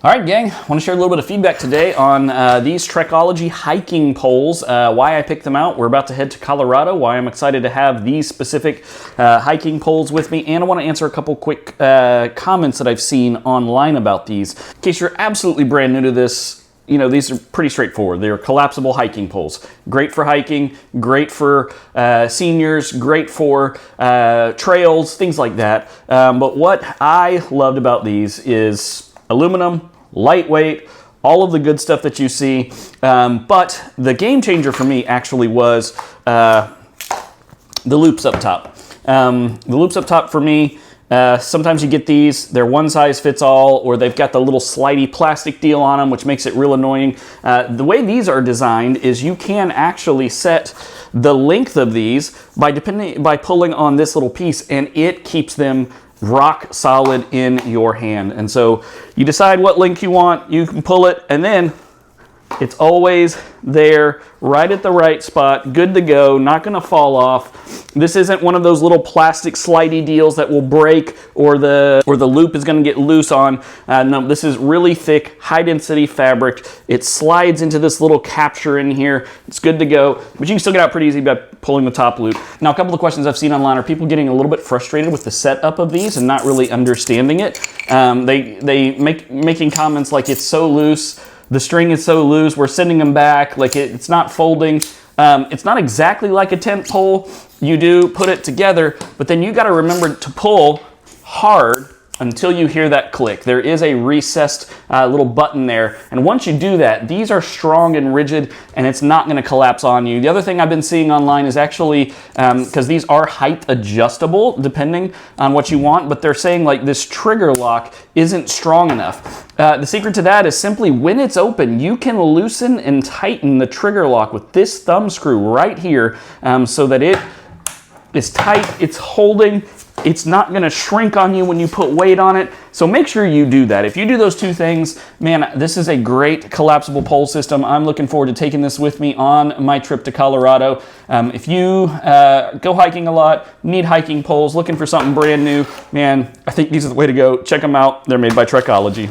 All right, gang, I want to share a little bit of feedback today on these Trekology hiking poles, why I picked them out. We're about to head to Colorado, why I'm excited to have these specific hiking poles with me, and I want to answer a couple quick comments that I've seen online about these. In case you're absolutely brand new to this, you know, these are pretty straightforward. They're collapsible hiking poles. Great for hiking, great for seniors, great for trails, things like that. But what I loved about these is aluminum, lightweight, all of the good stuff that you see. But the game changer for me actually was the loops up top. The loops up top for me, sometimes you get these, they're one size fits all, or they've got the little slidey plastic deal on them, which makes it real annoying. The way these are designed is you can actually set the length of these by pulling on this little piece, and it keeps them rock solid in your hand. And so you decide what length you want, you can pull it, and then it's always there, right at the right spot, good to go, not gonna fall off. This isn't one of those little plastic slidey deals that will break or the loop is gonna get loose on. No, this is really thick, high density fabric. It slides into this little capture in here. It's good to go, but you can still get out pretty easy by pulling the top loop. Now, a couple of questions I've seen online are people getting a little bit frustrated with the setup of these and not really understanding it. Making comments like it's so loose, the string is so loose, we're sending them back, like it's not folding. It's not exactly like a tent pole. You do put it together, but then you gotta remember to pull hard until you hear that click. There is a recessed little button there, and once you do that, these are strong and rigid, and it's not gonna collapse on you. The other thing I've been seeing online is actually, because these are height adjustable depending on what you want, but they're saying like this trigger lock isn't strong enough. The secret to that is simply when it's open, you can loosen and tighten the trigger lock with this thumb screw right here, so that it is tight, it's holding, it's not gonna shrink on you when you put weight on it. So make sure you do that. If you do those two things, man, this is a great collapsible pole system. I'm looking forward to taking this with me on my trip to Colorado. If you go hiking a lot, need hiking poles, looking for something brand new, man, I think these are the way to go. Check them out. They're made by Trekology.